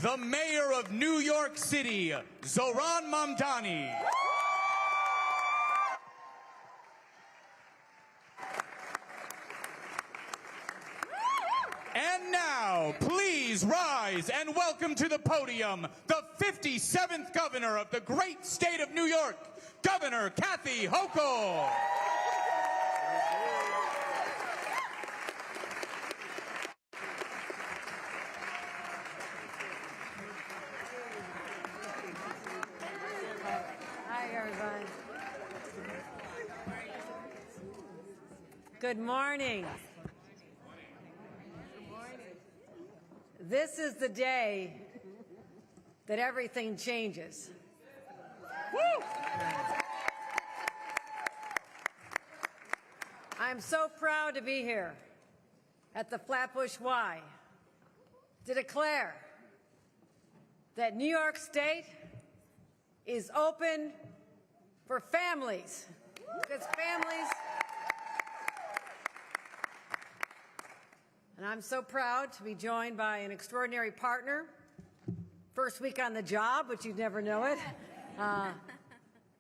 the Mayor of New York City, Zohran Mamdani. And now, please rise and welcome to the podium the 57th Governor of the great state of New York, Governor Kathy Hochul. Hi, everyone. Good morning. This is the day that everything changes. Woo! I'm so proud to be here at the Flatbush Y to declare that New York State is open for families, because families, and I'm so proud to be joined by an extraordinary partner, first week on the job, but you'd never know it.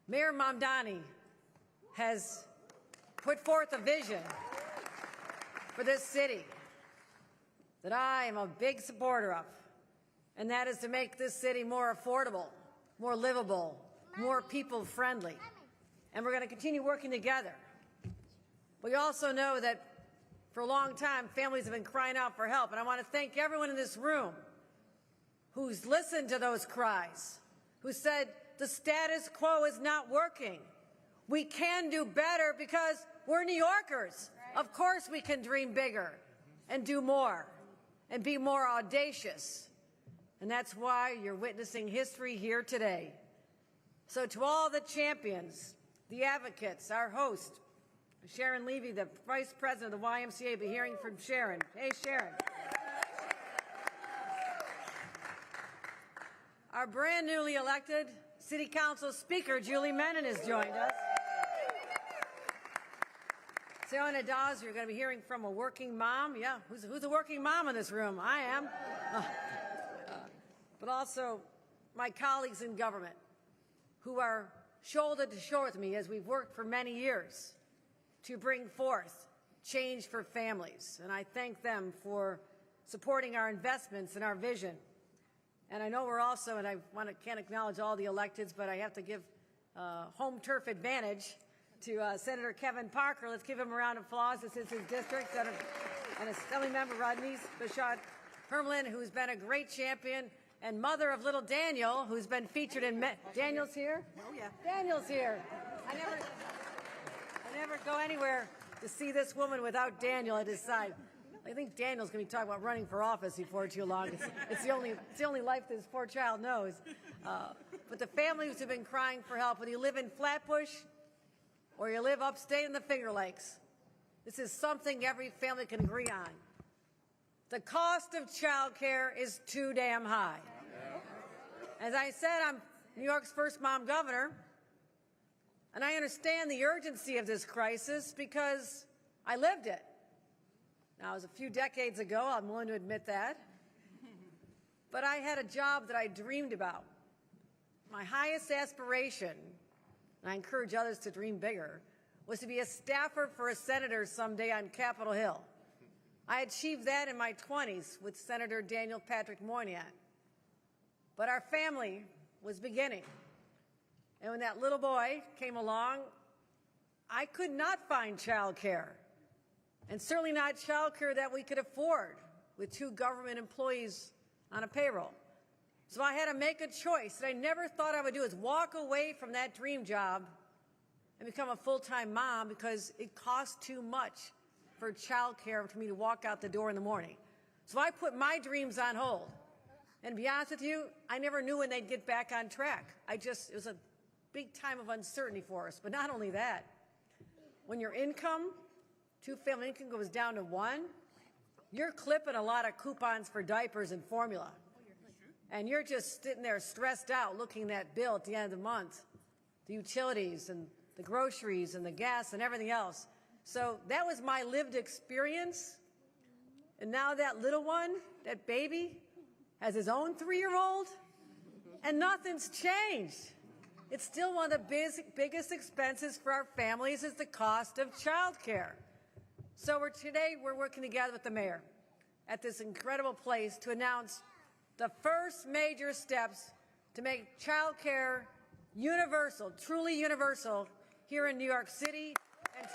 Mayor Mandani has put forth a vision for this city that I am a big supporter of, and that is to make this city more affordable, more livable, more people-friendly. And we're going to continue working together. We also know that for a long time, families have been crying out for help, and I want to thank everyone in this room who's listened to those cries, who said the status quo is not working. We can do better because we're New Yorkers. Of course we can dream bigger and do more and be more audacious. And that's why you're witnessing history here today. So to all the champions, the advocates, our host, Sharon Levy, the Vice President of the YMCA, will be hearing from Sharon. Hey, Sharon. Our brand newly elected City Council Speaker, Julie Menon, has joined us. Sarah Dawes, you're going to be hearing from a working mom. Yeah, who's a working mom in this room? I am. But also my colleagues in government who are shoulder to shoulder with me as we've worked for many years to bring forth change for families. And I thank them for supporting our investments and our vision. And I know we're also, and I can't acknowledge all the electeds, but I have to give home turf advantage to Senator Kevin Parker. Let's give him a round of applause. This is his district. And Assembly Member Rodney Bashad Hermelin, who's been a great champion, and mother of little Daniel, who's been featured in Daniel's here? Oh, yeah. Daniel's here. I never go anywhere to see this woman without Daniel at his side. I think Daniel's going to be talking about running for office before too long. It's the only life this poor child knows. But the families who've been crying for help, whether you live in Flatbush or you live upstate in the Finger Lakes, this is something every family can agree on. The cost of child care is too damn high. As I said, I'm New York's first mom governor, and I understand the urgency of this crisis because I lived it. Now, it was a few decades ago, I'm willing to admit that, but I had a job that I dreamed about. My highest aspiration, and I encourage others to dream bigger, was to be a staffer for a senator someday on Capitol Hill. I achieved that in my 20s with Senator Daniel Patrick Moynihan. But our family was beginning. And when that little boy came along, I could not find child care. And certainly not child care that we could afford with 2 government employees on a payroll. So I had to make a choice that I never thought I would do, is walk away from that dream job and become a full-time mom because it costs too much for child care for me to walk out the door in the morning. So I put my dreams on hold. And to be honest with you, I never knew when they'd get back on track. It was a big time of uncertainty for us. But not only that, when your income, 2-family income goes down to 1, you're clipping a lot of coupons for diapers and formula. And you're just sitting there stressed out looking at that bill at the end of the month, the utilities and the groceries and the gas and everything else. So that was my lived experience. And now that little one, that baby, has his own 3-year-old, and nothing's changed. It's still one of the biggest expenses for our families is the cost of childcare. So today we're working together with the mayor at this incredible place to announce the first major steps to make childcare universal, truly universal, here in New York City, and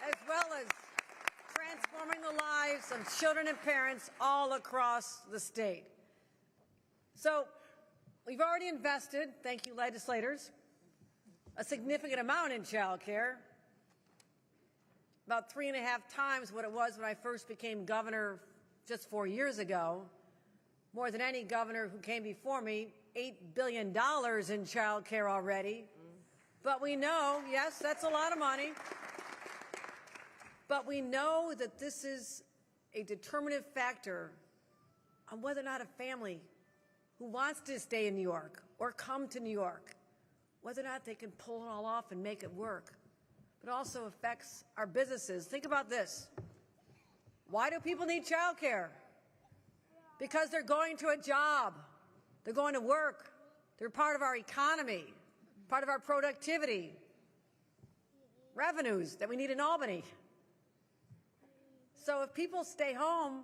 as well as transforming the lives of children and parents all across the state. So we've already invested, thank you legislators, a significant amount in child care, about 3.5 times what it was when I first became governor just 4 years ago, more than any governor who came before me, $8 billion in child care already. But we know, yes, that's a lot of money, but we know that this is a determinative factor on whether or not a family who wants to stay in New York or come to New York, whether or not they can pull it all off and make it work. But it also affects our businesses. Think about this. Why do people need child care? Because they're going to a job. They're going to work. They're part of our economy, part of our productivity, revenues that we need in Albany. So if people stay home,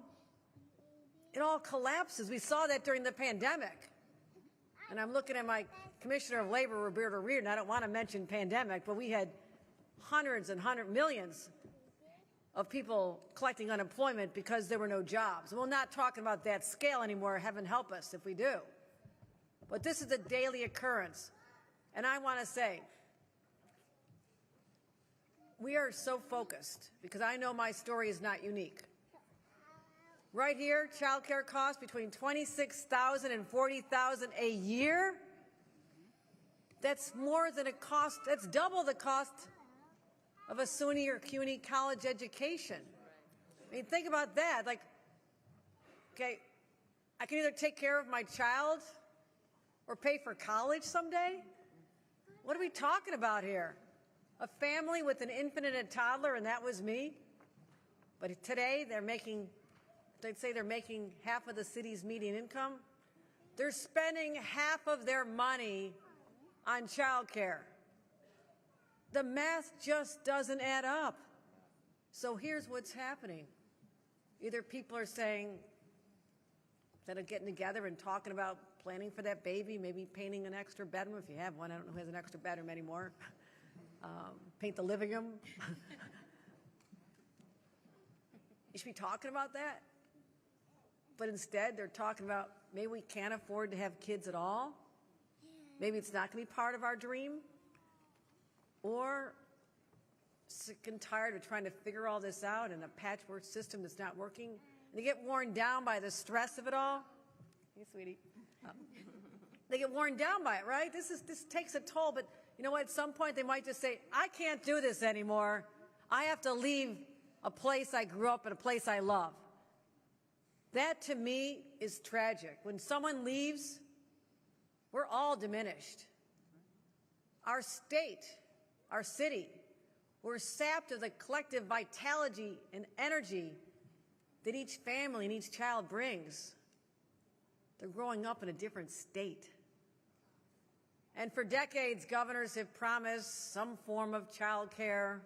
it all collapses. We saw that during the pandemic. And I'm looking at my Commissioner of Labor, Roberta Reardon. I don't want to mention pandemic, but we had hundreds and millions of people collecting unemployment because there were no jobs. And we're not talking about that scale anymore. Heaven help us if we do. But this is a daily occurrence. And I want to say, we are so focused, because I know my story is not unique. Right here, child care costs between $26,000 and $40,000 a year. That's more than it costs, that's double the cost of a SUNY or CUNY college education. I mean, think about that. Like, okay, I can either take care of my child or pay for college someday? What are we talking about here? A family with an infant and a toddler, and that was me. But today they'd say they're making half of the city's median income. They're spending half of their money on child care. The math just doesn't add up. So here's what's happening. Either people are saying, instead of getting together and talking about planning for that baby, maybe painting an extra bedroom if you have one. I don't know who has an extra bedroom anymore. Paint the living room. You should be talking about that. But instead, they're talking about maybe we can't afford to have kids at all. Maybe it's not going to be part of our dream. Or sick and tired of trying to figure all this out in a patchwork system that's not working. And they get worn down by the stress of it all. Hey, sweetie. They get worn down by it, right? This takes a toll, but you know what? At some point, they might just say, I can't do this anymore. I have to leave a place I grew up in, a place I love. That, to me, is tragic. When someone leaves, we're all diminished. Our state, our city, we're sapped of the collective vitality and energy that each family and each child brings. They're growing up in a different state. And for decades, governors have promised some form of child care,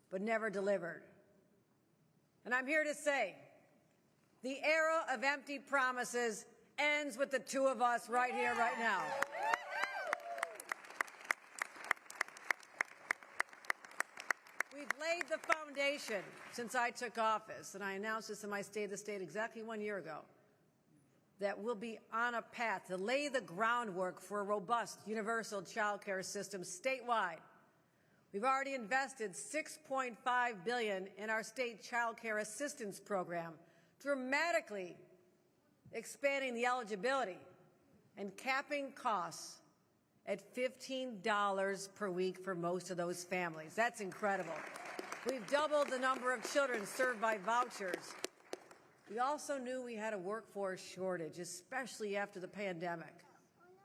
but never delivered. And I'm here to say, the era of empty promises ends with the two of us right here, right now. We've laid the foundation since I took office, and I announced this in my State of the State exactly 1 year ago, that we'll be on a path to lay the groundwork for a robust universal child care system statewide. We've already invested $6.5 billion in our state child care assistance program, dramatically expanding the eligibility and capping costs at $15 per week for most of those families. That's incredible. We've doubled the number of children served by vouchers. We also knew we had a workforce shortage, especially after the pandemic.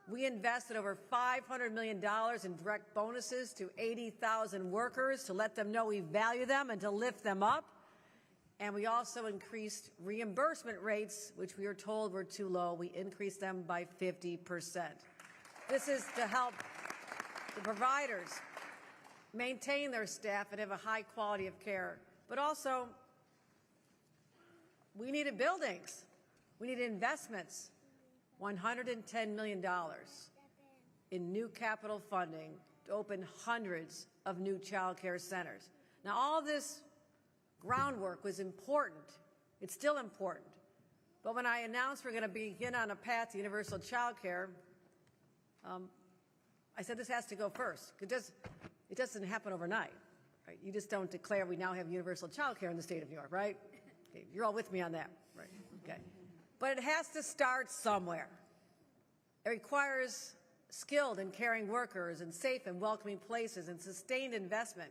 We invested over $500 million in direct bonuses to 80,000 workers to let them know we value them and to lift them up. And we also increased reimbursement rates, which we were told were too low. We increased them by 50%. This is to help the providers maintain their staff and have a high quality of care. But also, we needed buildings. We needed investments. $110 million in new capital funding to open hundreds of new child care centers. Now, all this groundwork was important. It's still important. But when I announced we're going to begin on a path to universal child care, I said this has to go first. It doesn't happen overnight. Right? You just don't declare we now have universal child care in the state of New York, right? Okay, you're all with me on that, right? Okay. But it has to start somewhere. It requires skilled and caring workers and safe and welcoming places and sustained investment.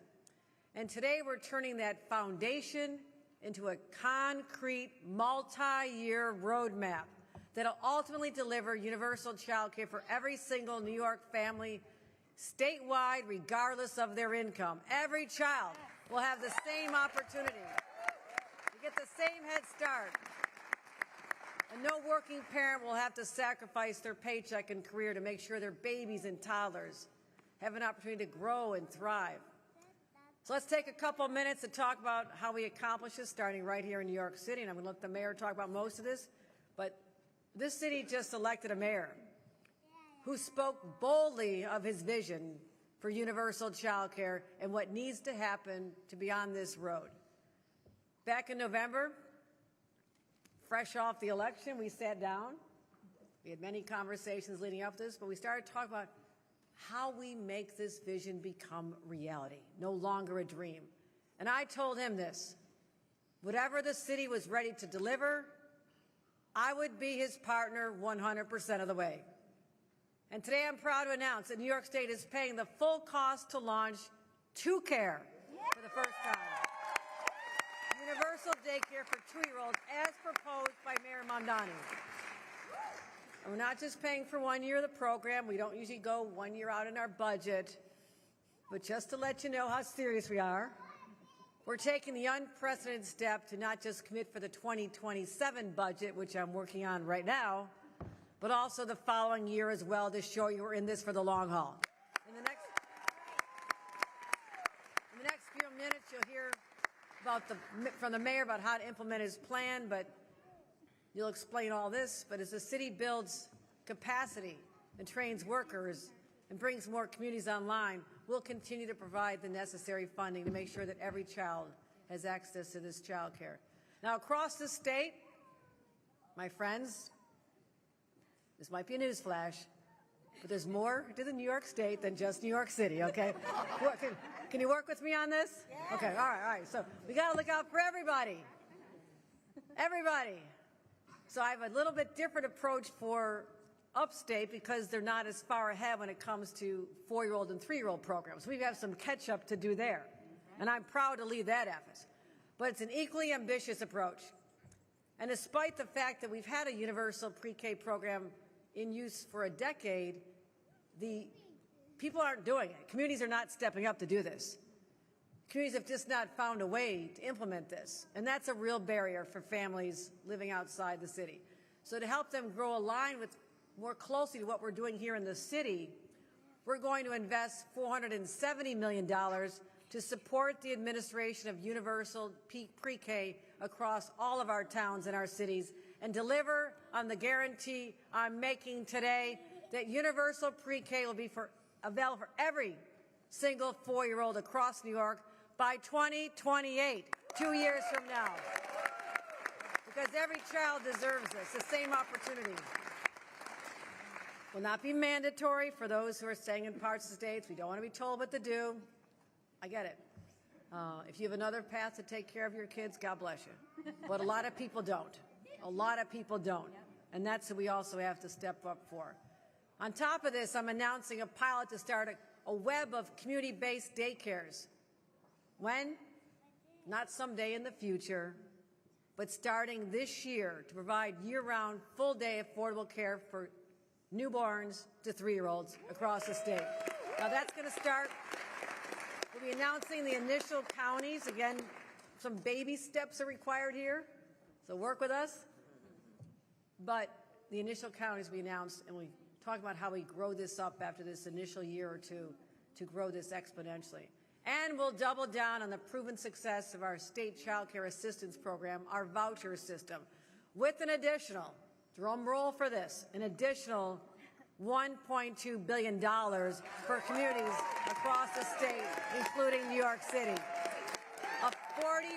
And today we're turning that foundation into a concrete multi-year roadmap that'll ultimately deliver universal child care for every single New York family statewide, regardless of their income. Every child will have the same opportunity to get the same head start. And no working parent will have to sacrifice their paycheck and career to make sure their babies and toddlers have an opportunity to grow and thrive. So let's take a couple minutes to talk about how we accomplish this, starting right here in New York City. And I'm going to let the mayor talk about most of this. But this city just elected a mayor who spoke boldly of his vision for universal child care and what needs to happen to be on this road. Back in November, fresh off the election, we sat down. We had many conversations leading up to this, but we started talking about how we make this vision become reality, no longer a dream. And I told him this: whatever the city was ready to deliver, I would be his partner 100% of the way. And today I'm proud to announce that New York State is paying the full cost to launch Childcare for the first time. Universal daycare for 2-year-olds as proposed by Mayor Mandani. And we're not just paying for 1 year of the program. We don't usually go 1 year out in our budget. But just to let you know how serious we are, we're taking the unprecedented step to not just commit for the 2027 budget, which I'm working on right now, but also the following year as well, to show you we're in this for the long haul. In the next few minutes, you'll hear from the mayor about how to implement his plan, but you'll explain all this. But as the city builds capacity and trains workers and brings more communities online, we'll continue to provide the necessary funding to make sure that every child has access to this child care. Now, across the state, my friends, this might be a newsflash, but there's more to the New York State than just New York City, okay? Can you work with me on this? Yeah. Okay, all right. So we got to look out for everybody. Everybody. So I have a little bit different approach for upstate because they're not as far ahead when it comes to 4-year-old and 3-year-old programs. We have some catch up to do there. And I'm proud to lead that effort. But it's an equally ambitious approach. And despite the fact that we've had a universal pre-K program in use for a decade, the people aren't doing it. Communities are not stepping up to do this. Communities have just not found a way to implement this. And that's a real barrier for families living outside the city. So to help them grow aligned with more closely to what we're doing here in the city, we're going to invest $470 million to support the administration of universal pre-K across all of our towns and our cities and deliver on the guarantee I'm making today that universal pre-K will be available for every single 4-year-old across New York by 2028, 2 years from now. Because every child deserves this, the same opportunity. Will not be mandatory for those who are staying in parts of the states. We don't want to be told what to do. I get it. If you have another path to take care of your kids, God bless you. But a lot of people don't. A lot of people don't. And that's what we also have to step up for. On top of this, I'm announcing a pilot to start a web of community-based daycares. When? Not someday in the future, but starting this year to provide year-round, full-day affordable care for newborns to 3-year-olds across the state. Now that's going to start. We'll be announcing the initial counties, again, some baby steps are required here, so work with us. But the initial counties we announced, and we talked about how we grow this up after this initial year or two to grow this exponentially. And we'll double down on the proven success of our state child care assistance program, our voucher system, with an additional, drum roll for this, an additional $1.2 billion for communities across the state, including New York City. A 40%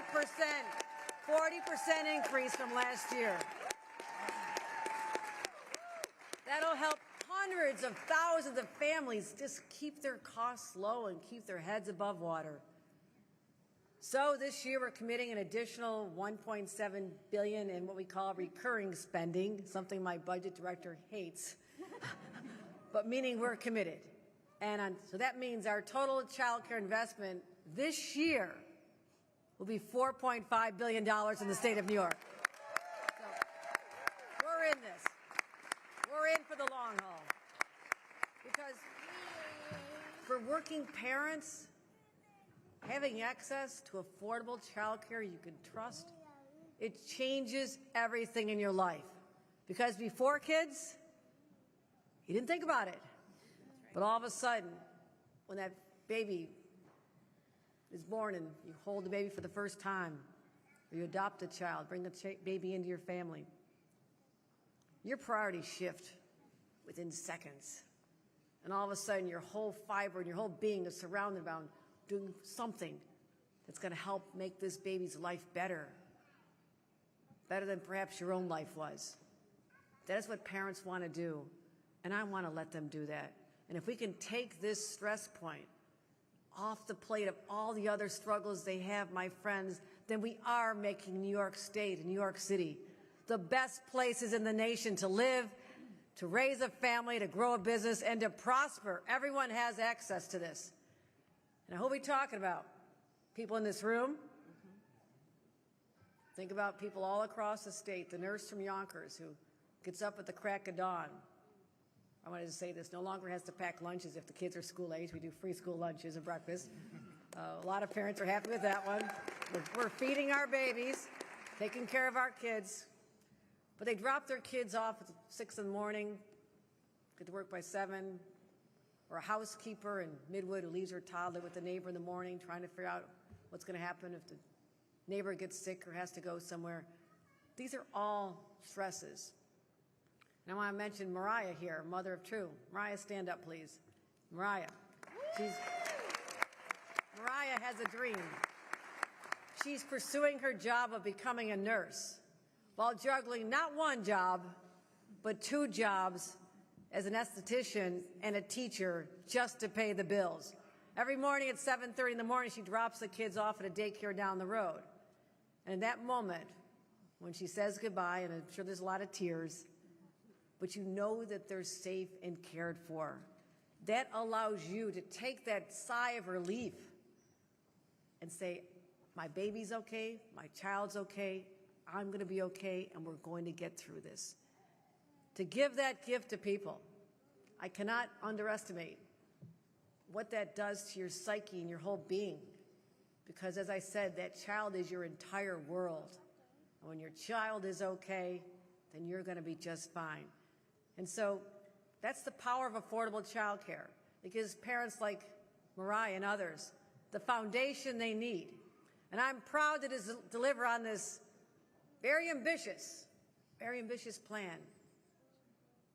increase from last year. That'll help hundreds of thousands of families just keep their costs low and keep their heads above water. So this year we're committing an additional $1.7 billion in what we call recurring spending, something my budget director hates, but meaning we're committed. And so that means our total child care investment this year will be $4.5 billion in the state of New York. So we're in this. We're in for the long haul. Because for working parents, having access to affordable child care you can trust, it changes everything in your life. Because before kids, you didn't think about it. But all of a sudden, when that baby is born and you hold the baby for the first time, or you adopt a child, bring the baby into your family, your priorities shift within seconds. And all of a sudden, your whole fiber and your whole being is surrounded around doing something that's going to help make this baby's life better than perhaps your own life was. That is what parents want to do, and I want to let them do that. And if we can take this stress point off the plate of all the other struggles they have, my friends, then we are making New York State and New York City the best places in the nation to live, to raise a family, to grow a business, and to prosper. Everyone has access to this. And who are we talking about? People in this room? Think about people all across the state, the nurse from Yonkers who gets up at the crack of dawn. I wanted to say this, no longer has to pack lunches if the kids are school age. We do free school lunches and breakfast. A lot of parents are happy with that one. We're feeding our babies, taking care of our kids. But they drop their kids off at 6 in the morning, get to work by 7, or a housekeeper in Midwood who leaves her toddler with the neighbor in the morning trying to figure out what's going to happen if the neighbor gets sick or has to go somewhere. These are all stresses. And I want to mention Mariah here, mother of two. Mariah, stand up, please. Mariah. Mariah has a dream. She's pursuing her job of becoming a nurse while juggling not one job, but 2 jobs as an esthetician and a teacher just to pay the bills. Every morning at 7:30 in the morning, she drops the kids off at a daycare down the road. And in that moment, when she says goodbye, and I'm sure there's a lot of tears, but you know that they're safe and cared for, that allows you to take that sigh of relief and say, my baby's okay, my child's okay, I'm going to be okay, and we're going to get through this. To give that gift to people, I cannot underestimate what that does to your psyche and your whole being. Because as I said, that child is your entire world. And when your child is okay, then you're going to be just fine. And so that's the power of affordable child care. It gives parents like Mariah and others the foundation they need. And I'm proud to deliver on this very ambitious plan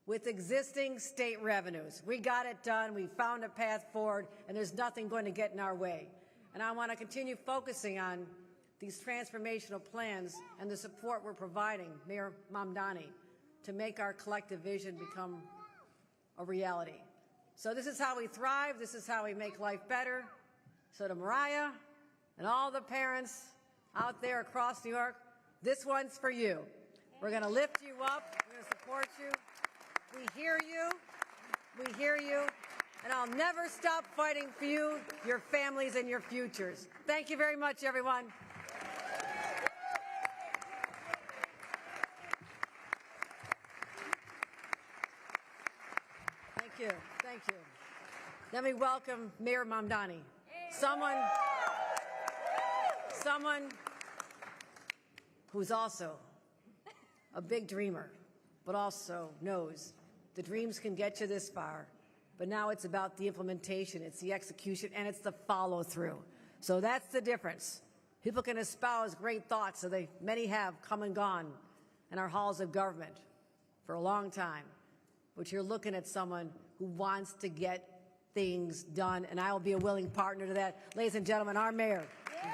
with existing state revenues. We got it done. We found a path forward, and there's nothing going to get in our way. And I want to continue focusing on these transformational plans and the support we're providing, Mayor Mamdani, to make our collective vision become a reality. So this is how we thrive. This is how we make life better. So to Mariah and all the parents out there across New York, this one's for you. We're going to lift you up. We're going to support you. We hear you. We hear you. And I'll never stop fighting for you, your families, and your futures. Thank you very much, everyone. Thank you. Thank you. Let me welcome Mayor Mamdani, someone who's also a big dreamer, but also knows the dreams can get you this far, but now it's about the implementation, it's the execution, and it's the follow-through. So that's the difference. People can espouse great thoughts, so many have come and gone in our halls of government for a long time. But you're looking at someone who wants to get things done, and I will be a willing partner to that. Ladies and gentlemen, our mayor. Yeah.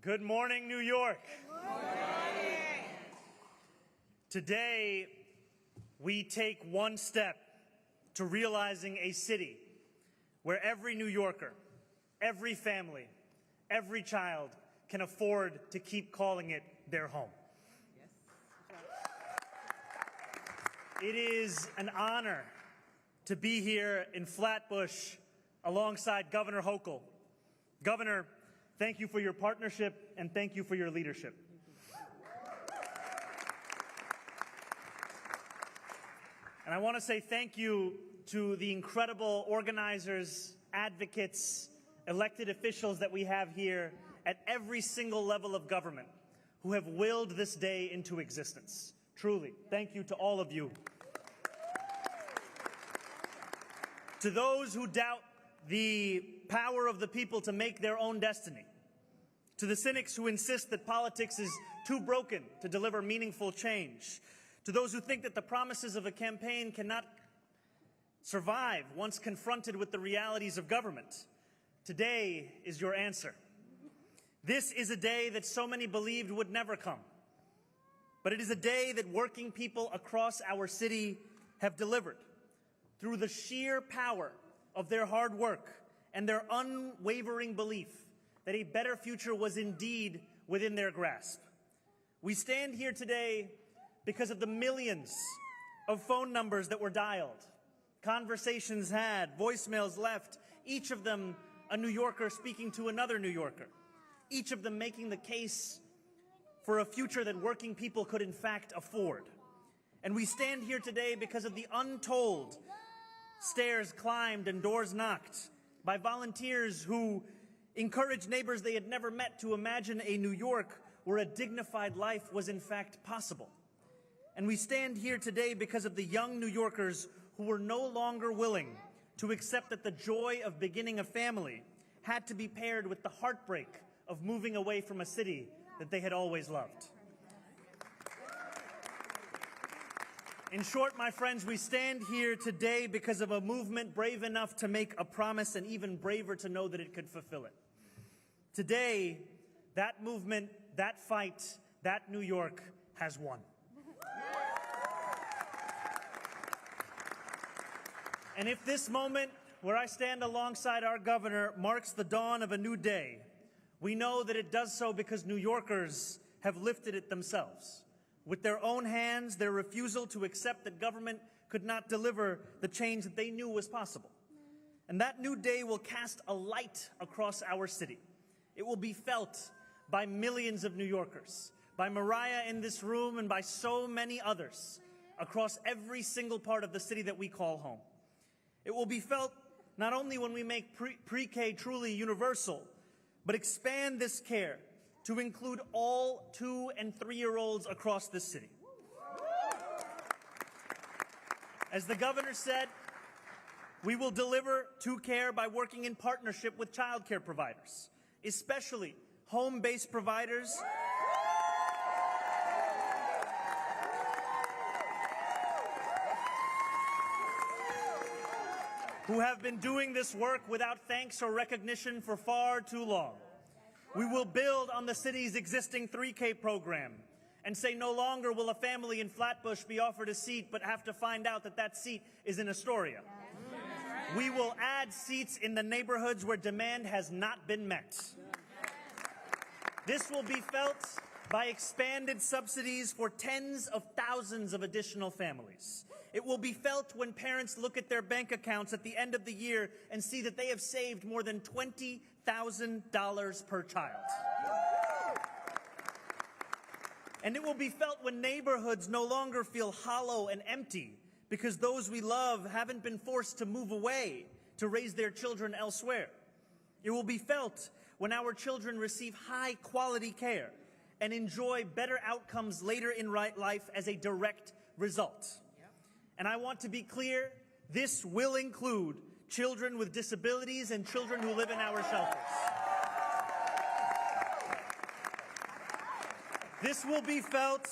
Good morning, New York. Good morning. Today, we take one step to realizing a city where every New Yorker, every family, every child can afford to keep calling it their home. It is an honor to be here in Flatbush alongside Governor Hochul. Governor, thank you for your partnership and thank you for your leadership. And I want to say thank you to the incredible organizers, advocates, elected officials that we have here at every single level of government who have willed this day into existence. Truly, thank you to all of you. To those who doubt the power of the people to make their own destiny, to the cynics who insist that politics is too broken to deliver meaningful change, to those who think that the promises of a campaign cannot survive once confronted with the realities of government, today is your answer. This is a day that so many believed would never come, but it is a day that working people across our city have delivered through the sheer power of their hard work and their unwavering belief that a better future was indeed within their grasp. We stand here today because of the millions of phone numbers that were dialed, conversations had, voicemails left, each of them a New Yorker speaking to another New Yorker, each of them making the case for a future that working people could in fact afford. And we stand here today because of the untold stairs climbed and doors knocked by volunteers who encouraged neighbors they had never met to imagine a New York where a dignified life was in fact possible. And we stand here today because of the young New Yorkers who were no longer willing to accept that the joy of beginning a family had to be paired with the heartbreak of moving away from a city that they had always loved. In short, my friends, we stand here today because of a movement brave enough to make a promise and even braver to know that it could fulfill it. Today, that movement, that fight, that New York has won. And if this moment, where I stand alongside our governor, marks the dawn of a new day, we know that it does so because New Yorkers have lifted it themselves. With their own hands, their refusal to accept that government could not deliver the change that they knew was possible. And that new day will cast a light across our city. It will be felt by millions of New Yorkers, by Mariah in this room, and by so many others across every single part of the city that we call home. It will be felt not only when we make pre-K truly universal, but expand this care to include all 2- and 3-year-olds across this city. As the governor said, we will deliver to care by working in partnership with childcare providers, especially home-based providers who have been doing this work without thanks or recognition for far too long. We will build on the city's existing 3K program and say no longer will a family in Flatbush be offered a seat but have to find out that that seat is in Astoria. We will add seats in the neighborhoods where demand has not been met. This will be felt by expanded subsidies for tens of thousands of additional families. It will be felt when parents look at their bank accounts at the end of the year and see that they have saved more than $20,000 per child. And it will be felt when neighborhoods no longer feel hollow and empty because those we love haven't been forced to move away to raise their children elsewhere. It will be felt when our children receive high-quality care and enjoy better outcomes later in life as a direct result. And I want to be clear, this will include children with disabilities and children who live in our shelters. This will be felt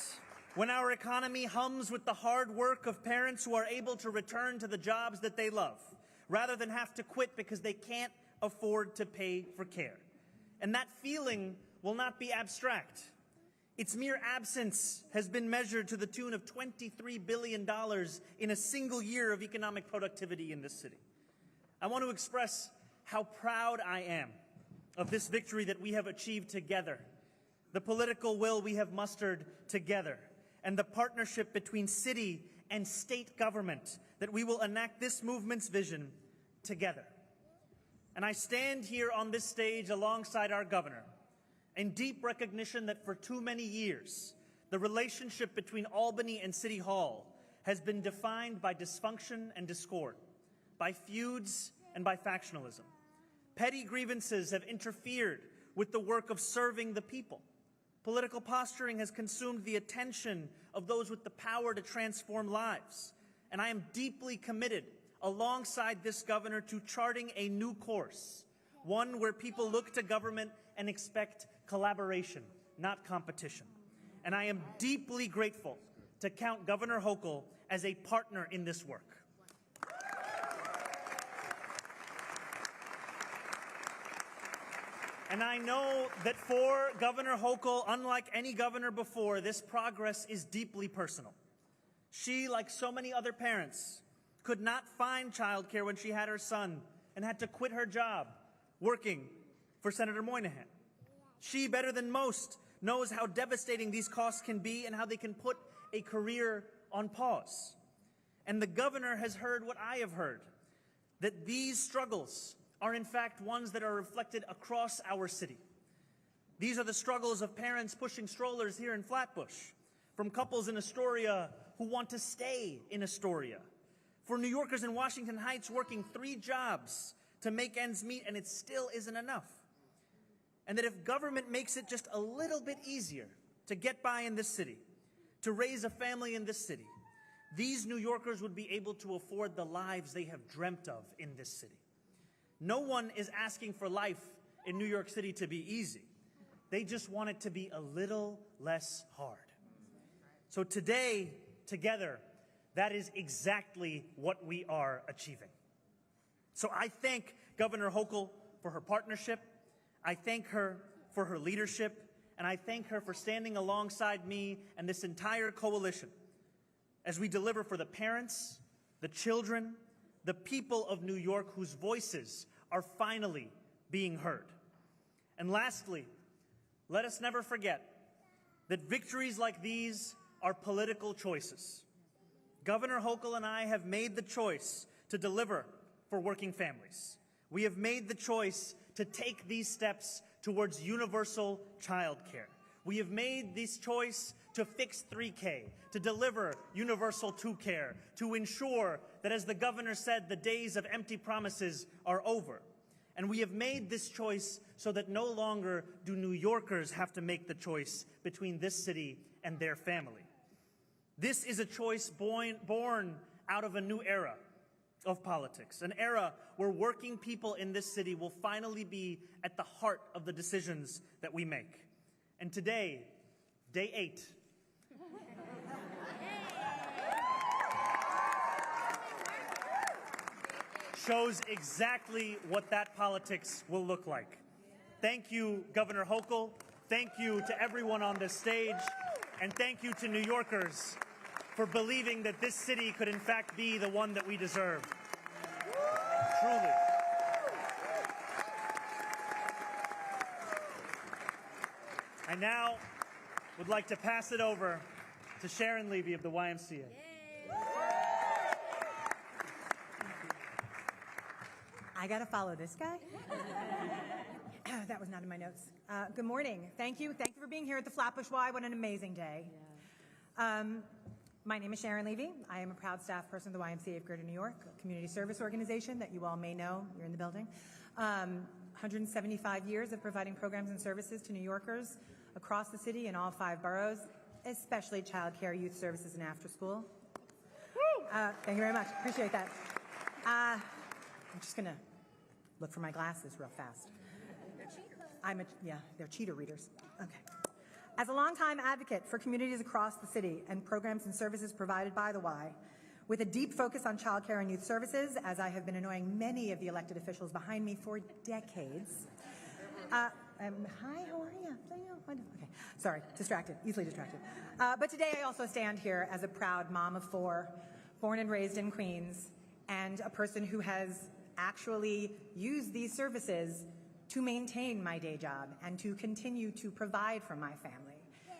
when our economy hums with the hard work of parents who are able to return to the jobs that they love, rather than have to quit because they can't afford to pay for care. And that feeling will not be abstract. Its mere absence has been measured to the tune of $23 billion in a single year of economic productivity in this city. I want to express how proud I am of this victory that we have achieved together, the political will we have mustered together, and the partnership between city and state government that we will enact this movement's vision together. And I stand here on this stage alongside our governor in deep recognition that for too many years, the relationship between Albany and City Hall has been defined by dysfunction and discord, by feuds and by factionalism. Petty grievances have interfered with the work of serving the people. Political posturing has consumed the attention of those with the power to transform lives. And I am deeply committed, alongside this governor, to charting a new course, one where people look to government and expect collaboration, not competition. And I am deeply grateful to count Governor Hochul as a partner in this work. And I know that for Governor Hochul, unlike any governor before, this progress is deeply personal. She, like so many other parents, could not find childcare when she had her son and had to quit her job working for Senator Moynihan. She, better than most, knows how devastating these costs can be and how they can put a career on pause. And the governor has heard what I have heard, that these struggles are in fact ones that are reflected across our city. These are the struggles of parents pushing strollers here in Flatbush, from couples in Astoria who want to stay in Astoria, for New Yorkers in Washington Heights working 3 jobs to make ends meet, and it still isn't enough. And that if government makes it just a little bit easier to get by in this city, to raise a family in this city, these New Yorkers would be able to afford the lives they have dreamt of in this city. No one is asking for life in New York City to be easy. They just want it to be a little less hard. So today, together, that is exactly what we are achieving. So I thank Governor Hochul for her partnership. I thank her for her leadership. And I thank her for standing alongside me and this entire coalition as we deliver for the parents, the children, the people of New York whose voices are finally being heard. And lastly, let us never forget that victories like these are political choices. Governor Hochul and I have made the choice to deliver for working families. We have made the choice to take these steps towards universal child care. We have made this choice to fix 3K, to deliver universal 2 care, to ensure that, as the governor said, the days of empty promises are over. And we have made this choice so that no longer do New Yorkers have to make the choice between this city and their family. This is a choice born out of a new era of politics, an era where working people in this city will finally be at the heart of the decisions that we make. And today, day 8, shows exactly what that politics will look like. Thank you, Governor Hochul. Thank you to everyone on this stage. And thank you to New Yorkers for believing that this city could in fact be the one that we deserve. Truly. I now would like to pass it over to Sharon Levy of the YMCA. I gotta follow this guy. That was not in my notes. Good morning. Thank you for being here at the Flatbush Y. What an amazing day. My name is Sharon Levy. I am a proud staff person of the YMCA of Greater New York, a community service organization that you all may know. You're in the building. 175 years of providing programs and services to New Yorkers across the city in all 5 boroughs, especially childcare, youth services, and after school. Thank you very much. Appreciate that. I'm just going to look for my glasses real fast. They're cheater readers. Okay. As a longtime advocate for communities across the city and programs and services provided by the Y, with a deep focus on childcare and youth services, as I have been annoying many of the elected officials behind me for decades. Hi, how are you? Okay, sorry, distracted, easily distracted. But today I also stand here as a proud mom of 4, born and raised in Queens, and a person who has actually used these services to maintain my day job and to continue to provide for my family.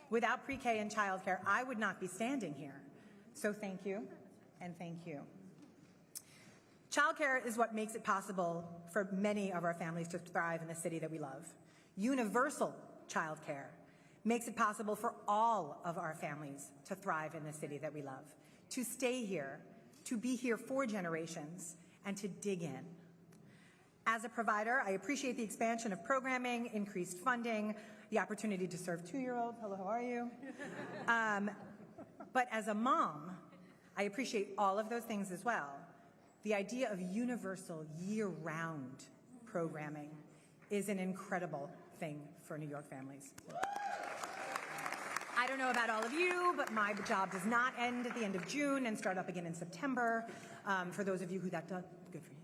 Without pre-K and childcare, I would not be standing here. So thank you, and thank you. Childcare is what makes it possible for many of our families to thrive in the city that we love. Universal childcare makes it possible for all of our families to thrive in the city that we love, to stay here, to be here for generations, and to dig in. As a provider, I appreciate the expansion of programming, increased funding, the opportunity to serve 2-year-olds. Hello, how are you? But as a mom, I appreciate all of those things as well. The idea of universal, year-round programming is an incredible thing for New York families. I don't know about all of you, but my job does not end at the end of June and start up again in September. For those of you who that does, good for you.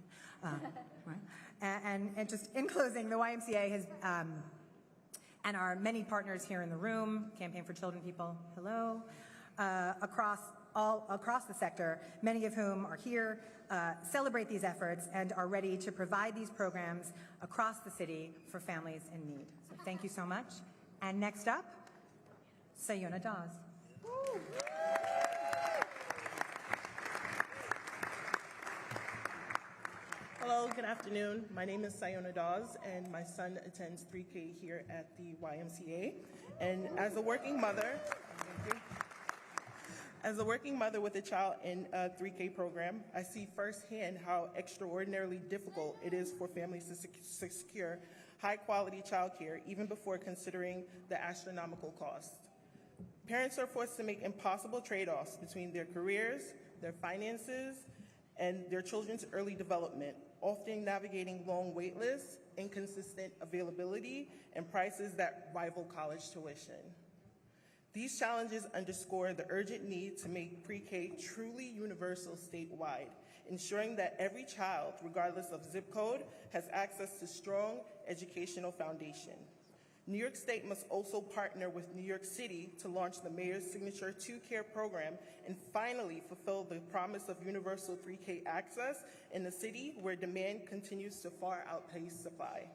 Right? And just in closing, the YMCA has, and our many partners here in the room, Campaign for Children People, hello, across the sector, many of whom are here, celebrate these efforts and are ready to provide these programs across the city for families in need. So thank you so much. And next up, Sayona Dawes. Hello, good afternoon. My name is Sayona Dawes, and my son attends 3K here at the YMCA. And as a working mother, with a child in a 3K program, I see firsthand how extraordinarily difficult it is for families to secure high-quality childcare, even before considering the astronomical cost. Parents are forced to make impossible trade-offs between their careers, their finances, and their children's early development, often navigating long wait lists, inconsistent availability, and prices that rival college tuition. These challenges underscore the urgent need to make pre-K truly universal statewide, ensuring that every child, regardless of zip code, has access to strong educational foundation. New York State must also partner with New York City to launch the Mayor's Signature 2Care program and finally fulfill the promise of universal 3K access in a city where demand continues to far outpace supply.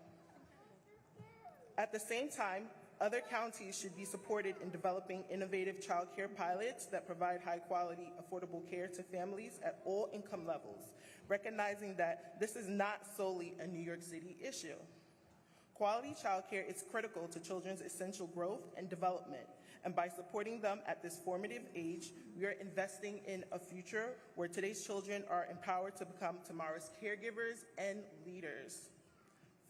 At the same time, other counties should be supported in developing innovative child care pilots that provide high-quality, affordable care to families at all income levels, recognizing that this is not solely a New York City issue. Quality childcare is critical to children's essential growth and development, and by supporting them at this formative age, we are investing in a future where today's children are empowered to become tomorrow's caregivers and leaders.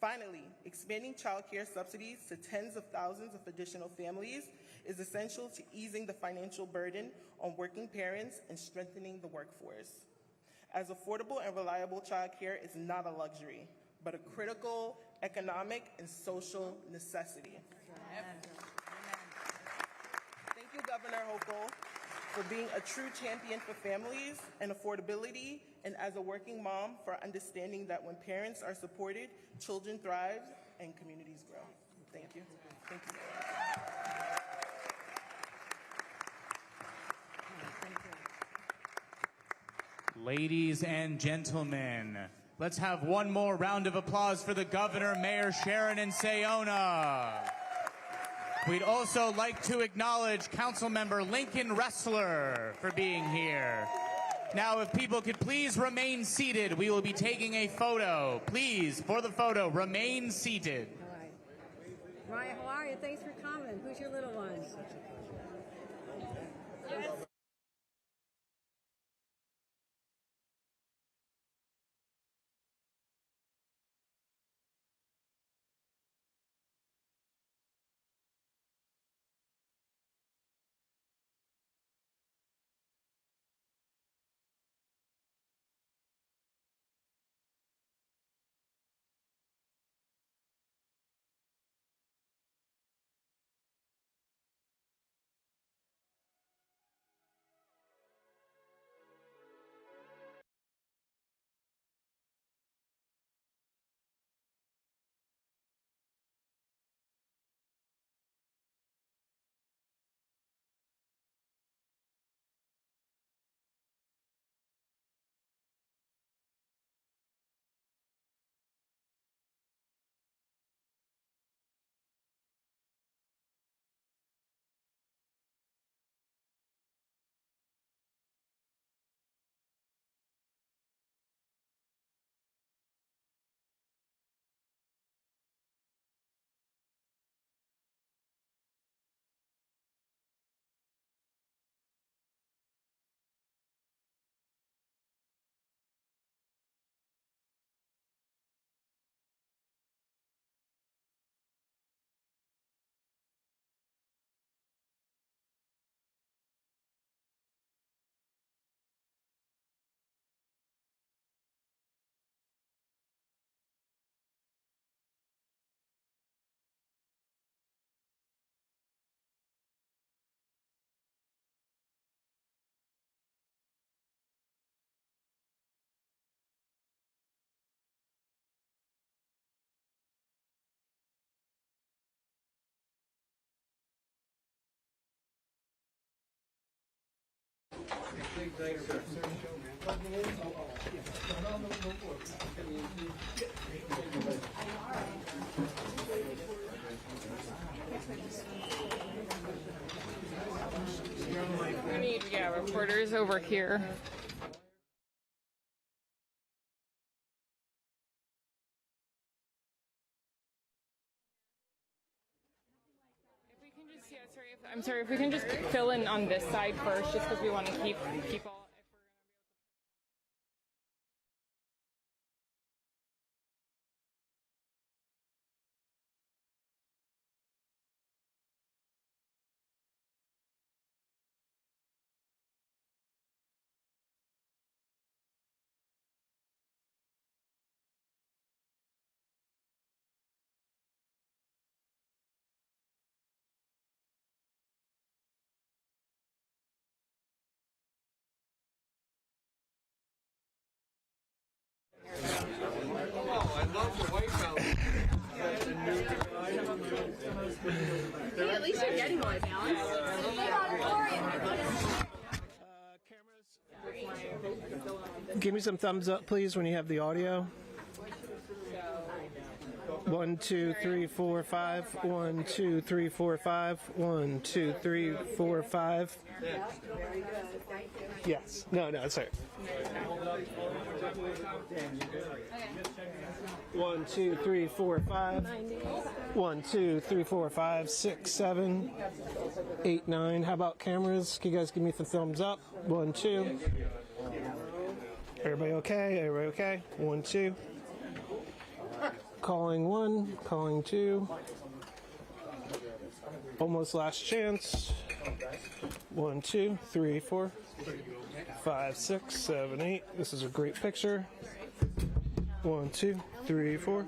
Finally, expanding childcare subsidies to tens of thousands of additional families is essential to easing the financial burden on working parents and strengthening the workforce, as affordable and reliable childcare is not a luxury, but a critical economic and social necessity. Thank you, Governor Hochul, for being a true champion for families and affordability, and as a working mom for understanding that when parents are supported, children thrive and communities grow. Thank you. Thank you. Ladies and gentlemen, let's have one more round of applause for the Governor, Mayor Sharon and Sayona. We'd also like to acknowledge Councilmember Lincoln Ressler for being here. Now, if people could please remain seated, we will be taking a photo. Please, for the photo, remain seated. All right. Mariah, how are you? Thanks for coming. Who's your little one? We need, reporters over here. If we can just, I'm sorry, if we can just fill in on this side first, just because we want to keep people. Hey, at least you're getting one, Balance. Give me some thumbs up, please, when you have the audio. 1, 2, 3, 4, 5. 1, 2, 3, 4, 5. 1, 2, 3, 4, 5. Yes. No, it's all right. 1, 2, 3, 4, 5. 1, 2, 3, 4, 5, 6, 7, 8, 9. How about cameras? Can you guys give me some thumbs up? 1, 2. Everybody okay? Everybody okay? 1, 2. Calling 1, calling 2. Almost last chance. 1, 2, 3, 4, 5, 6, 7, 8. This is a great picture. 1, 2, 3, 4,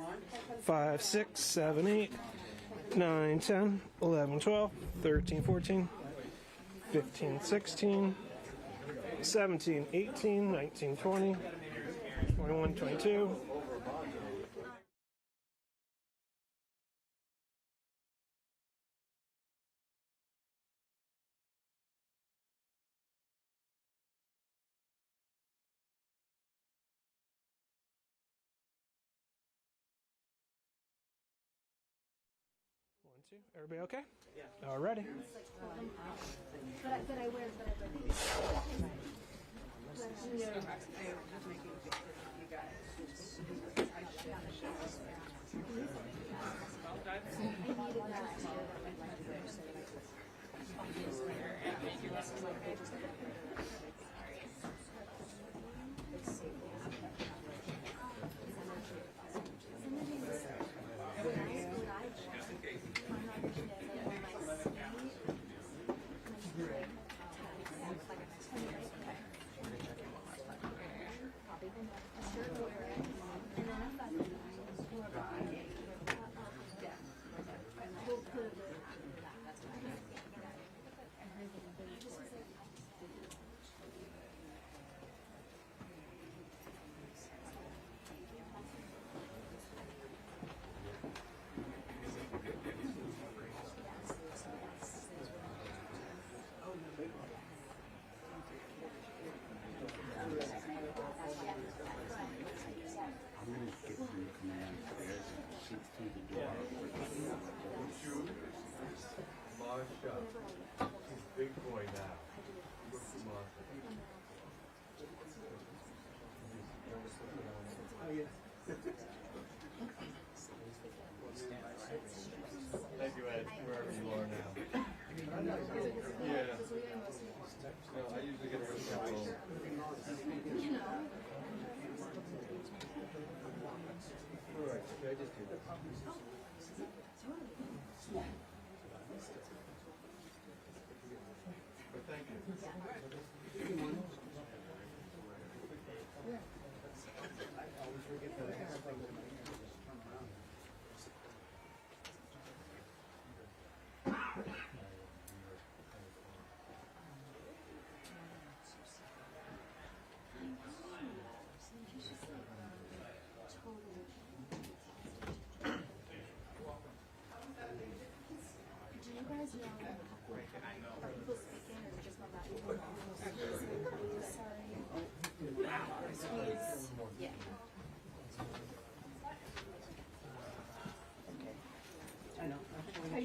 5, 6, 7, 8, 9, 10, 11, 12, 13, 14, 15, 16, 17, 18, 19, 20, 21, 22. Everybody okay? Yeah. Alrighty.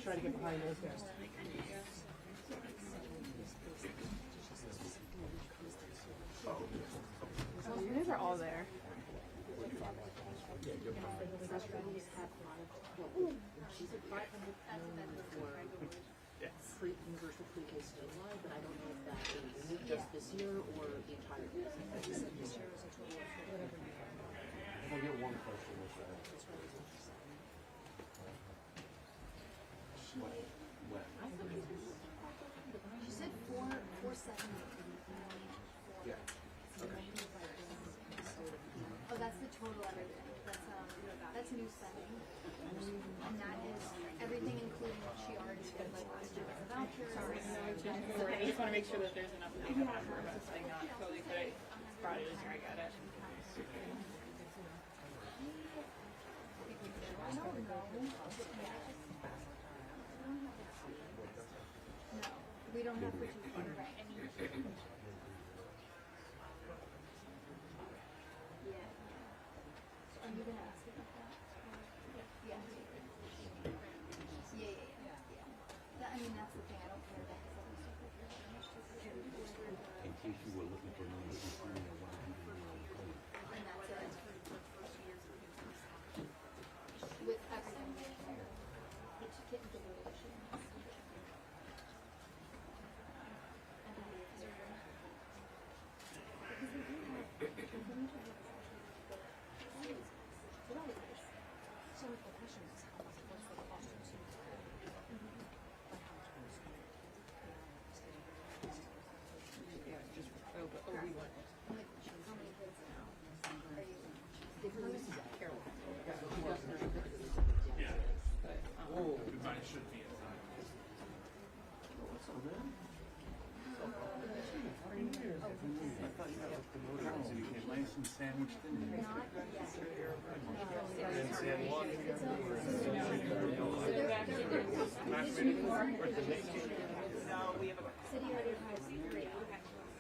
Try to get behind those guys. These are all there. She's at 500 for universal pre-K statewide, but I don't know if that is just this year or the entire year. This year is a total of whatever. If I get one question, She said 470. yeah. Okay. Oh, that's the total everything. That's new spending, and that is everything including what she already spent like last year for vouchers. I just want to make sure that there's enough data for us. I'm not totally good. Brought it in here. I got it. I don't know. No, we don't have for 2K. Right. Yeah. So are you gonna ask about that? Yeah. That, I mean, that's the thing. I don't care about this other stuff. In case you were looking for numbers, and that's it. With everything being there, it's getting the relation. Sandwiched in there. City already has 3 and 4. The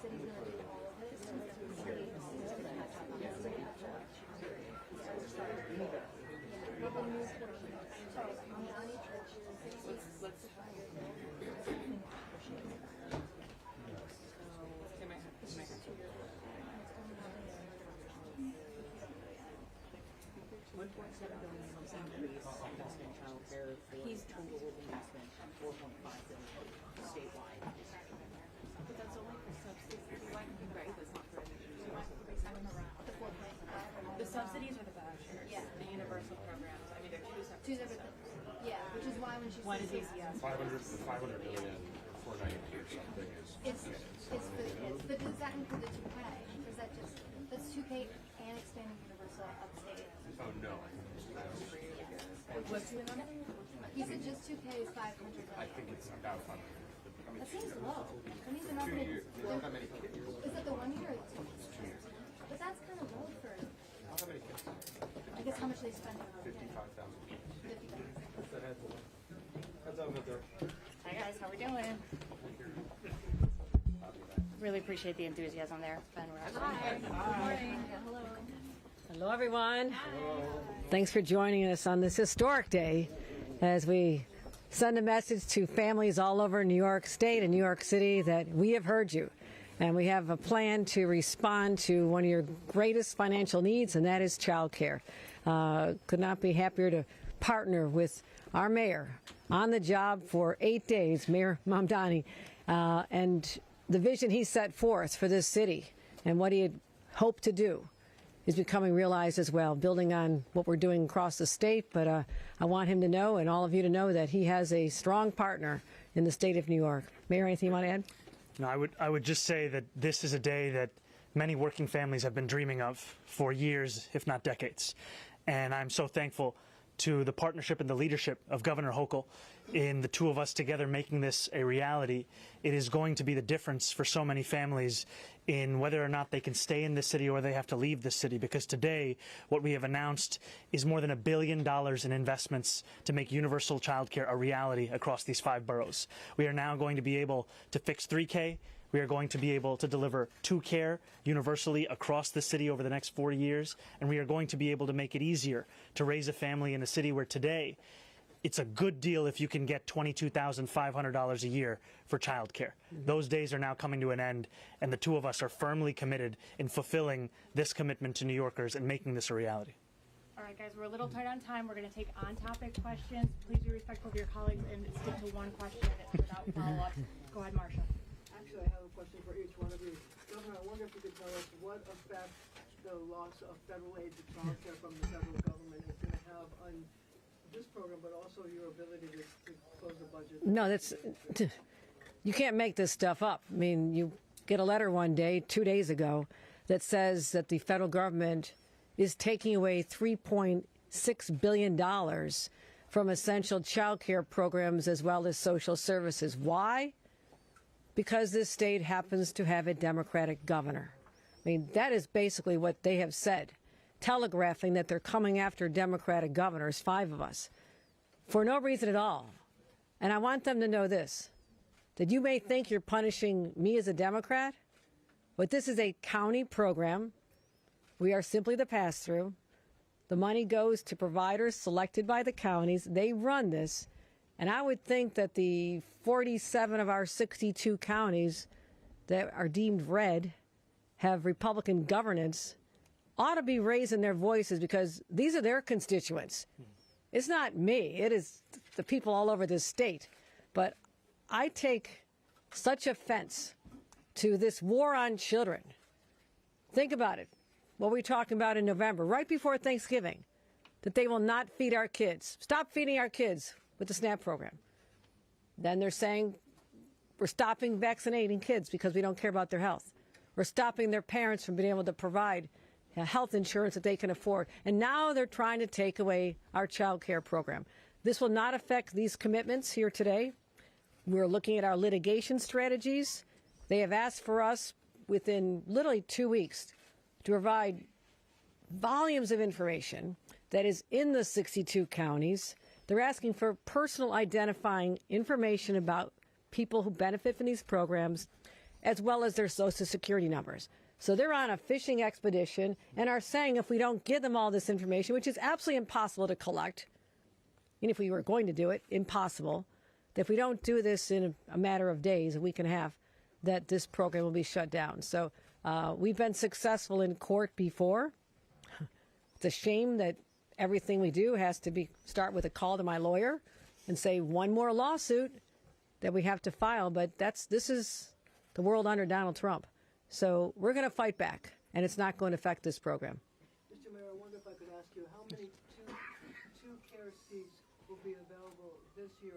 city's gonna do all of it. So the city is gonna catch up on the city. Mandani churches. He's total investment, 4.5 billion statewide. But that's only for subsidies, right? That's not for initiatives. The subsidies are the vouchers. Yeah. The universal programs. I mean, they're two separate. Two separate things. Yeah, which is why when she One is says ACS. 500 million, 490 or something is. it's for the kids. But does that include the 2K? Or is that just that's 2K and expanding universal upstate? Oh no. What's the number? He said just 2K is 500 million. I think it's about 500. That seems low. That means they're not going to. How many kids? Is it the 1 year or the 2 years? But that's kind of low for. How many kids? I guess how much they spend on 55,000. 50,000. Hi guys, how we doing? Really appreciate the enthusiasm there, Ben. Hi. Good morning. Hello. Hello, everyone. Thanks for joining us on this historic day as we send a message to families all over New York State and New York City that we have heard you. And we have a plan to respond to one of your greatest financial needs, and that is childcare. Could not be happier to partner with our mayor on the job for 8 days, Mayor Mamdani, and the vision he set forth for this city and what he had hoped to do is becoming realized as well, building on what we're doing across the state. But I want him to know, and all of you to know, that he has a strong partner in the state of New York. Mayor, anything you want to add? No, I would just say that this is a day that many working families have been dreaming of for years, if not decades. And I'm so thankful to the partnership and the leadership of Governor Hochul in the two of us together making this a reality. It is going to be the difference for so many families in whether or not they can stay in the city or they have to leave the city, because today what we have announced is more than $1 billion in investments to make universal childcare a reality across these 5 boroughs. We are now going to be able to fix 3K. We are going to be able to deliver Care universally across the city over the next 4 years, and we are going to be able to make it easier to raise a family in a city where today it's a good deal if you can get $22,500 a year for childcare. Those days are now coming to an end, and the two of us are firmly committed in fulfilling this commitment to New Yorkers and making this a reality. All right, guys, we're a little tight on time. We're going to take on-topic questions. Please be respectful of your colleagues and stick to one question without follow-ups. Go ahead, Marcia. Actually, I have a question for each one of you. Governor, I wonder if you could tell us what effect the loss of federal aid to childcare from the federal government is going to have on this program, but also your ability to close the budget. No, you can't make this stuff up. I mean, you get a letter one day, 2 days ago, that says that the federal government is taking away $3.6 billion from essential child care programs as well as social services. Why? Because this state happens to have a Democratic governor. I mean, that is basically what they have said, telegraphing that they're coming after Democratic governors, 5 of us, for no reason at all. And I want them to know this, that you may think you're punishing me as a Democrat, but this is a county program. We are simply the pass-through. The money goes to providers selected by the counties. They run this. And I would think that the 47 of our 62 counties that are deemed red have Republican governance ought to be raising their voices, because these are their constituents. It's not me. It is the people all over this state. But I take such offense to this war on children. Think about it. What were we talking about in November, right before Thanksgiving, that they will not feed our kids. Stop feeding our kids with the SNAP program. Then they're saying we're stopping vaccinating kids because we don't care about their health. We're stopping their parents from being able to provide health insurance that they can afford. And now they're trying to take away our child care program. This will not affect these commitments here today. We're looking at our litigation strategies. They have asked for us within literally 2 weeks to provide volumes of information that is in the 62 counties. They're asking for personal identifying information about people who benefit from these programs, as well as their Social Security numbers. So they're on a fishing expedition and are saying if we don't give them all this information, which is absolutely impossible to collect, and if we were going to do it, impossible, that if we don't do this in a matter of days, a week and a half, that this program will be shut down. So we've been successful in court before. It's a shame that everything we do has to start with a call to my lawyer and say one more lawsuit that we have to file, but this is the world under Donald Trump. So we're going to fight back, and it's not going to affect this program. Mr. Mayor, I wonder if I could ask you how many two care seats will be available this year,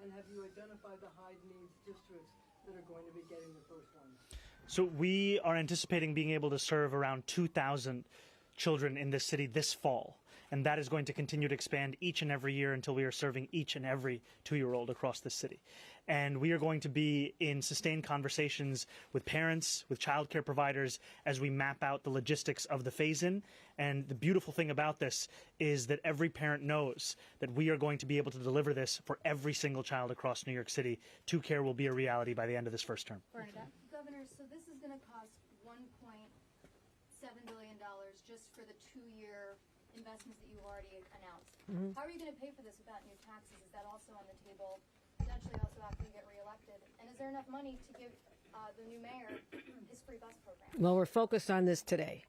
and have you identified the high needs districts that are going to be getting the first ones? So we are anticipating being able to serve around 2,000 children in this city this fall. And that is going to continue to expand each and every year until we are serving each and every 2-year-old across the city. And we are going to be in sustained conversations with parents, with child care providers, as we map out the logistics of the phase-in. And the beautiful thing about this is that every parent knows that we are going to be able to deliver this for every single child across New York City. Care will be a reality by the end of this first term. Bernadette. Governor, so this is going to cost $1.7 billion just for the 2-year investments that you've already announced. Mm-hmm. How are you going to pay for this without new taxes? Is that also on the table, potentially also after you get reelected? And is there enough money to give the new mayor his free bus program? Well, we're focused on this today.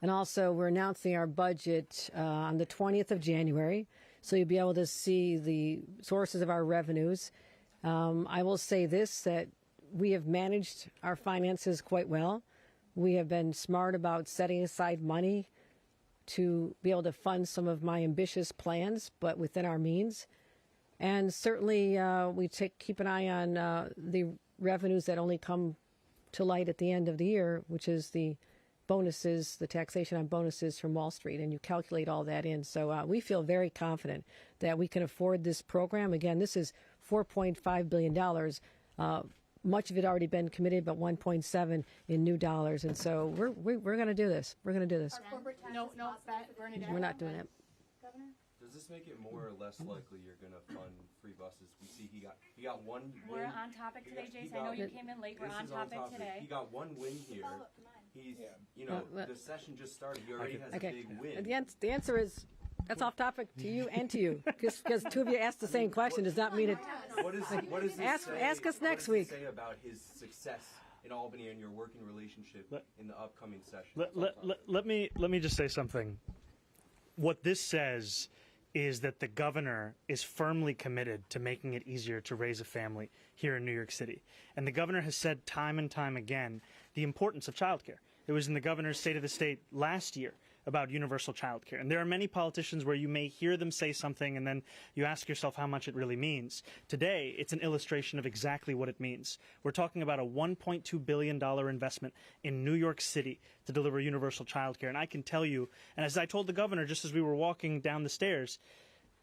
And also, we're announcing our budget on the 20th of January, so you'll be able to see the sources of our revenues. I will say this, that we have managed our finances quite well. We have been smart about setting aside money to be able to fund some of my ambitious plans, but within our means. And certainly we keep an eye on the revenues that only come to light at the end of the year, which is the bonuses, the taxation on bonuses from Wall Street, and you calculate all that in. So we feel very confident that we can afford this program. Again, this is $4.5 billion. Much of it already been committed, but 1.7 in new dollars. And so we're going to do this. We're going to do this. No, Bernadette. We're not doing it. Governor? Does this make it more or less likely you're going to fund free buses? We see he got one We're win. on topic today, Jason. I know you came in late. We're on topic today. He got one win here. He's, the session just started. He already has a big win. The answer is, that's off topic to you and to you. Because two of you asked the same question does not mean it. What does ask us next week. Say about his success in Albany and your working relationship in the upcoming session? Let me just say something. What this says is that the governor is firmly committed to making it easier to raise a family here in New York City. And the governor has said time and time again the importance of childcare. It was in the governor's State of the State last year about universal childcare. And there are many politicians where you may hear them say something and then you ask yourself how much it really means. Today, it's an illustration of exactly what it means. We're talking about a $1.2 billion investment in New York City to deliver universal childcare. And I can tell you, and as I told the governor just as we were walking down the stairs,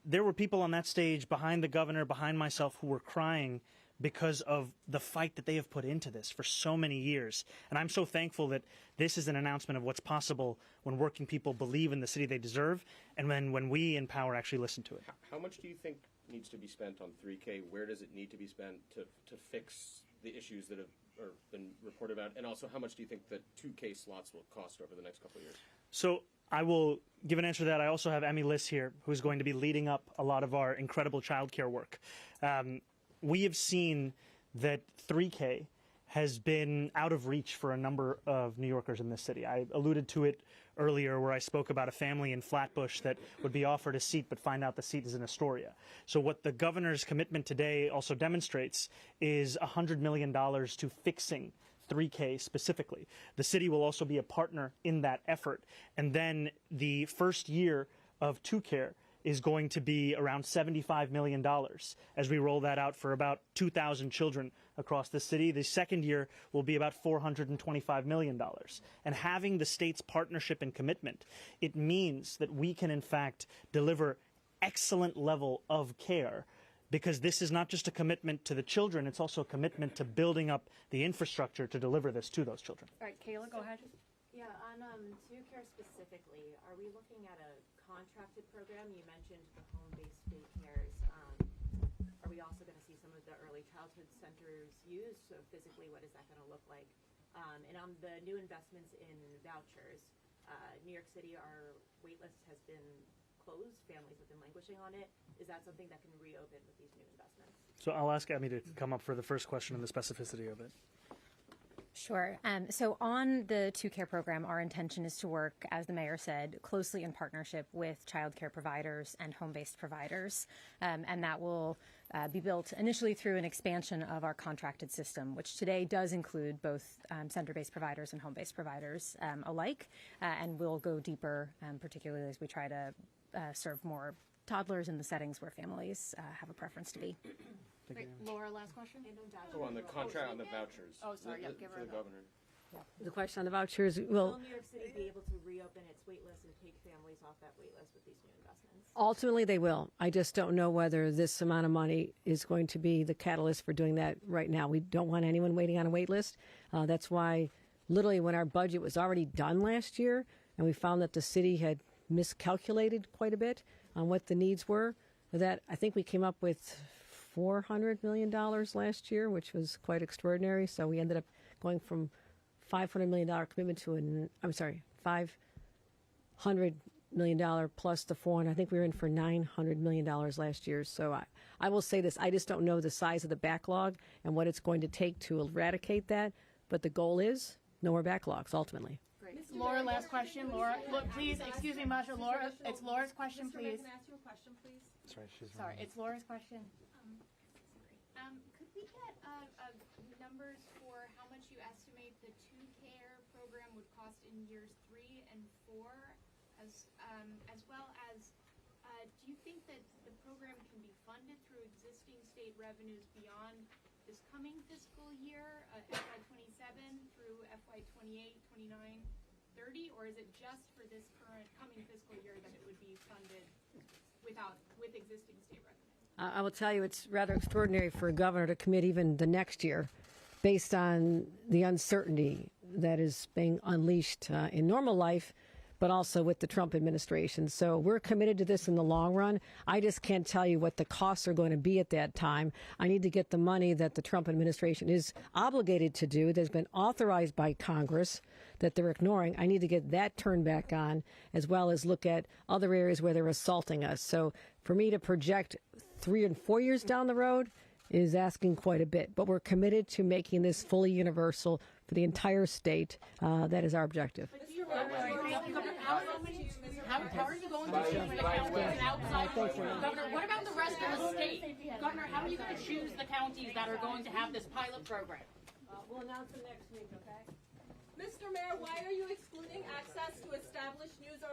there were people on that stage behind the governor, behind myself, who were crying because of the fight that they have put into this for so many years. And I'm so thankful that this is an announcement of what's possible when working people believe in the city they deserve and when we in power actually listen to it. How much do you think needs to be spent on 3K? Where does it need to be spent to fix the issues that have been reported about? And also, how much do you think that 2K slots will cost over the next couple of years? So I will give an answer to that. I also have Emmy Liss here, who's going to be leading up a lot of our incredible childcare work. We have seen that 3K has been out of reach for a number of New Yorkers in this city. I alluded to it earlier where I spoke about a family in Flatbush that would be offered a seat but find out the seat is in Astoria. So what the governor's commitment today also demonstrates is $100 million to fixing 3K specifically. The city will also be a partner in that effort. And then the first year of 2Care is going to be around $75 million as we roll that out for about 2,000 children across the city. The second year will be about $425 million. And having the state's partnership and commitment, it means that we can in fact deliver excellent level of care, because this is not just a commitment to the children, it's also a commitment to building up the infrastructure to deliver this to those children. All right, Kayla, go ahead. Yeah, on Childcare specifically, are we looking at a contracted program? You mentioned the home-based daycares. Are we also going to see some of the early childhood centers used? So physically, what is that going to look like? And on the new investments in vouchers, New York City, our wait list has been closed. Families have been languishing on it. Is that something that can reopen with these new investments? So I'll ask Emmy to come up for the first question and the specificity of it. Sure. So on the 2Care program, our intention is to work, as the mayor said, closely in partnership with childcare providers and home-based providers. And that will be built initially through an expansion of our contracted system, which today does include both center-based providers and home-based providers alike. And we'll go deeper, particularly as we try to serve more toddlers in the settings where families have a preference to be. Great. Laura, last question. So on the contract, on the vouchers. Oh, sorry. Yeah, give her for the governor. The question on the vouchers Will New York City be able to reopen its wait list and take families off that wait list with these new investments? Ultimately, they will. I just don't know whether this amount of money is going to be the catalyst for doing that right now. We don't want anyone waiting on a wait list. That's why, literally, when our budget was already done last year, and we found that the city had miscalculated quite a bit on what the needs were, that I think we came up with $400 million last year, which was quite extraordinary. So we ended up going from $500 million commitment to $500 million plus the 400. I think we were in for $900 million last year. So I will say this, I just don't know the size of the backlog and what it's going to take to eradicate that. But the goal is no more backlogs ultimately. Great. Laura, last question. Laura, look, please, excuse me, Masha. Laura, it's Laura's question, please. Can I ask you a question, please? Sorry, it's Laura's question. Could we get numbers for how much you estimate the 2Care program would cost in years 3 and 4, as well as do you think that the program can be funded through existing state revenues beyond this coming fiscal year, FY 27 through FY 28, 29, 30, or is it just for this current coming fiscal year that it would be funded with existing state revenue? I will tell you, it's rather extraordinary for a governor to commit even the next year based on the uncertainty that is being unleashed in normal life, but also with the Trump administration. So we're committed to this in the long run. I just can't tell you what the costs are going to be at that time. I need to get the money that the Trump administration is obligated to do, that's been authorized by Congress, that they're ignoring. I need to get that turned back on, as well as look at other areas where they're assaulting us. So for me to project 3 and 4 years down the road is asking quite a bit. But we're committed to making this fully universal for the entire state. That is our objective. How are you going to choose the counties outside? Governor, what about the rest of the state? Governor, how are you going to choose the counties that are going to have this pilot program? We'll announce them next week, okay? Mr. Mayor, why are you excluding access to established news organizations?